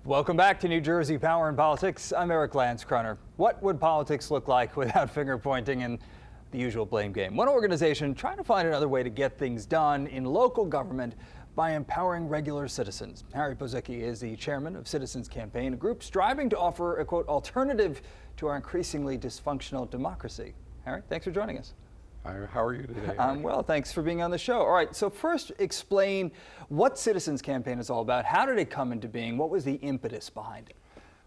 Welcome back to New Jersey Power and Politics. I'm Eric Lance-Kroner. What would politics look like without finger pointing and the usual blame game? One organization trying to find another way to get things done in local government by empowering regular citizens. Harry Pozycki is the chairman of Citizens Campaign, a group striving to offer a, quote, alternative to our increasingly dysfunctional democracy. Harry, thanks for joining us. How are you today? I'm well, thanks for being on the show. All right, so first explain what Citizens Campaign is all about. How did it come into being? What was the impetus behind it?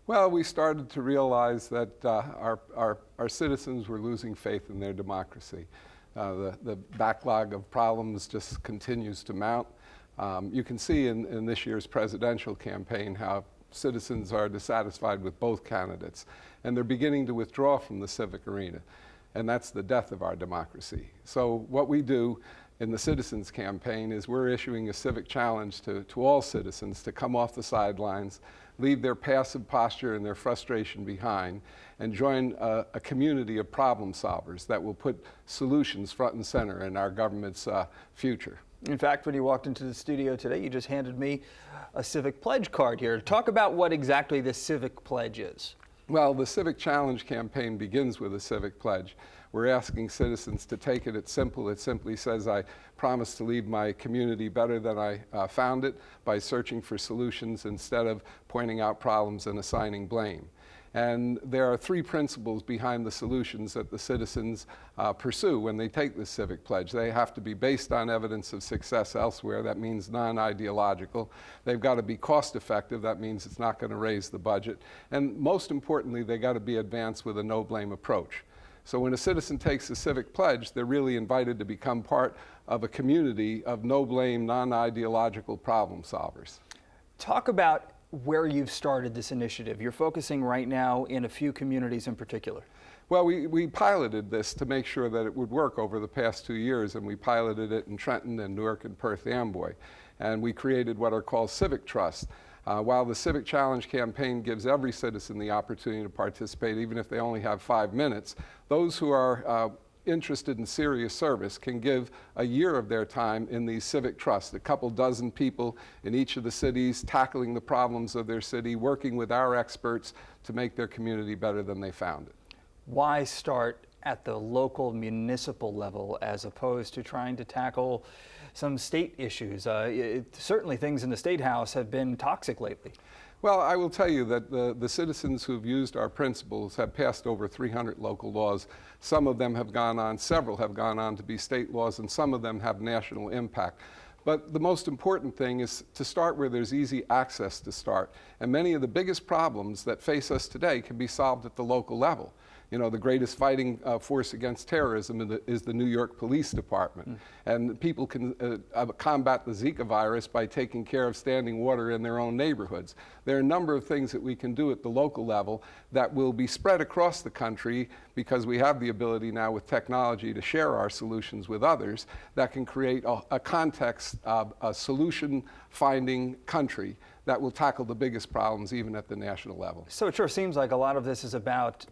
Well, we started to realize that our citizens were losing faith in their democracy. The backlog of problems just continues to mount. You can see in this year's presidential campaign how citizens are dissatisfied with both candidates, and they're beginning to withdraw from the civic arena. And that's the death of our democracy. So what we do in the Citizens Campaign is we're issuing a civic challenge to all citizens to come off the sidelines, leave their passive posture and their frustration behind, and join a community of problem solvers that will put solutions front and center in our government's future. In fact, when you walked into the studio today, you just handed me a civic pledge card here. Talk about what exactly the civic pledge is. Well, the Civic Challenge campaign begins with a civic pledge. We're asking citizens to take it. It's simple. It simply says, I promise to leave my community better than I found it by searching for solutions instead of pointing out problems and assigning blame. And there are three principles behind the solutions that the citizens pursue when they take this civic pledge. They have to be based on evidence of success elsewhere. That means non-ideological. They've got to be cost effective. That means it's not going to raise the budget. And most importantly, they got to be advanced with a no-blame approach. So when a citizen takes a civic pledge, they're really invited to become part of a community of no-blame, non-ideological problem solvers. Talk about where you've started this initiative. You're focusing right now in a few communities in particular. Well, we piloted this to make sure that it would work over the past 2 years, and we piloted it in Trenton and Newark and Perth Amboy. And we created what are called Civic Trust. While the Civic Challenge campaign gives every citizen the opportunity to participate, even if they only have 5 minutes, those who are interested in serious service can give a year of their time in these civic trusts, a couple dozen people in each of the cities tackling the problems of their city, working with our experts to make their community better than they found it. Why start at the local municipal level as opposed to trying to tackle some state issues? Certainly things in the State House have been toxic lately. Well, I will tell you that the citizens who have used our principles have passed over 300 local laws. Some of them have gone on, several have gone on to be state laws, and some of them have national impact. But the most important thing is to start where there's easy access to start. And many of the biggest problems that face us today can be solved at the local level. You know, the greatest fighting force against terrorism is the New York Police Department. And people can combat the Zika virus by taking care of standing water in their own neighborhoods. There are a number of things that we can do at the local level that will be spread across the country because we have the ability now with technology to share our solutions with others that can create a context of a solution-finding country that will tackle the biggest problems even at the national level. So it sure seems like a lot of this is about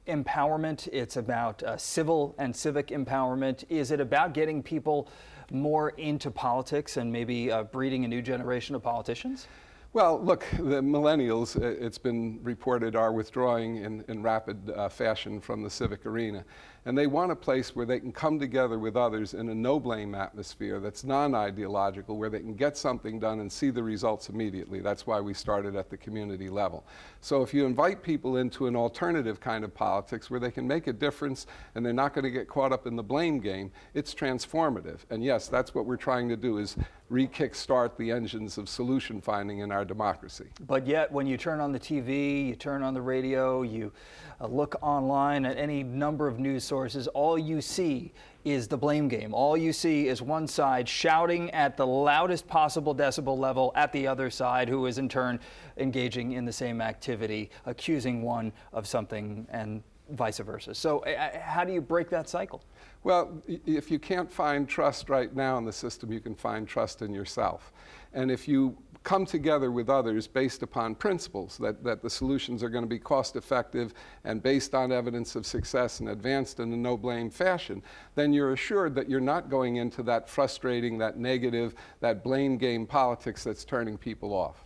empowerment. It's about civil and civic empowerment. Is it about getting people more into politics and maybe breeding a new generation of politicians? Well, look, the millennials, it's been reported, are withdrawing in rapid fashion from the civic arena. And they want a place where they can come together with others in a no-blame atmosphere that's non-ideological, where they can get something done and see the results immediately. That's why we started at the community level. So if you invite people into an alternative kind of politics where they can make a difference and they're not going to get caught up in the blame game, it's transformative. And yes, that's what we're trying to do, is re-kickstart the engines of solution finding in our democracy. But yet, when you turn on the TV, you turn on the radio, you look online at any number of news sources, all you see is the blame game. All you see is one side shouting at the loudest possible decibel level at the other side, who is in turn engaging in the same activity, accusing one of something and vice versa. So how do you break that cycle? Well, if you can't find trust right now in the system, you can find trust in yourself. And if you come together with others based upon principles that the solutions are going to be cost effective and based on evidence of success and advanced in a no-blame fashion, then you're assured that you're not going into that frustrating, that negative, that blame game politics that's turning people off.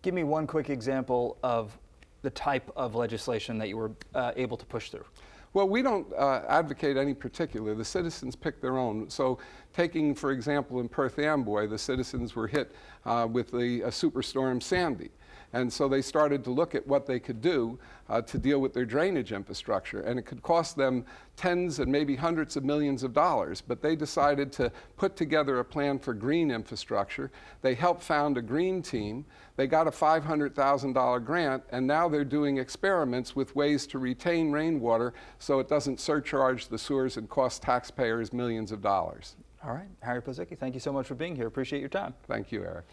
Give me one quick example of the type of legislation that you were able to push through. Well, we don't advocate any particular. The citizens pick their own. So taking, for example, in Perth Amboy, the citizens were hit with the Superstorm Sandy. And so they started to look at what they could do to deal with their drainage infrastructure. And it could cost them tens and maybe hundreds of millions of dollars. But they decided to put together a plan for green infrastructure. They helped found a green team. They got a $500,000 grant, and now they're doing experiments with ways to retain rainwater so it doesn't surcharge the sewers and cost taxpayers millions of dollars. All right, Harry Pozycki, thank you so much for being here. Appreciate your time. Thank you, Eric.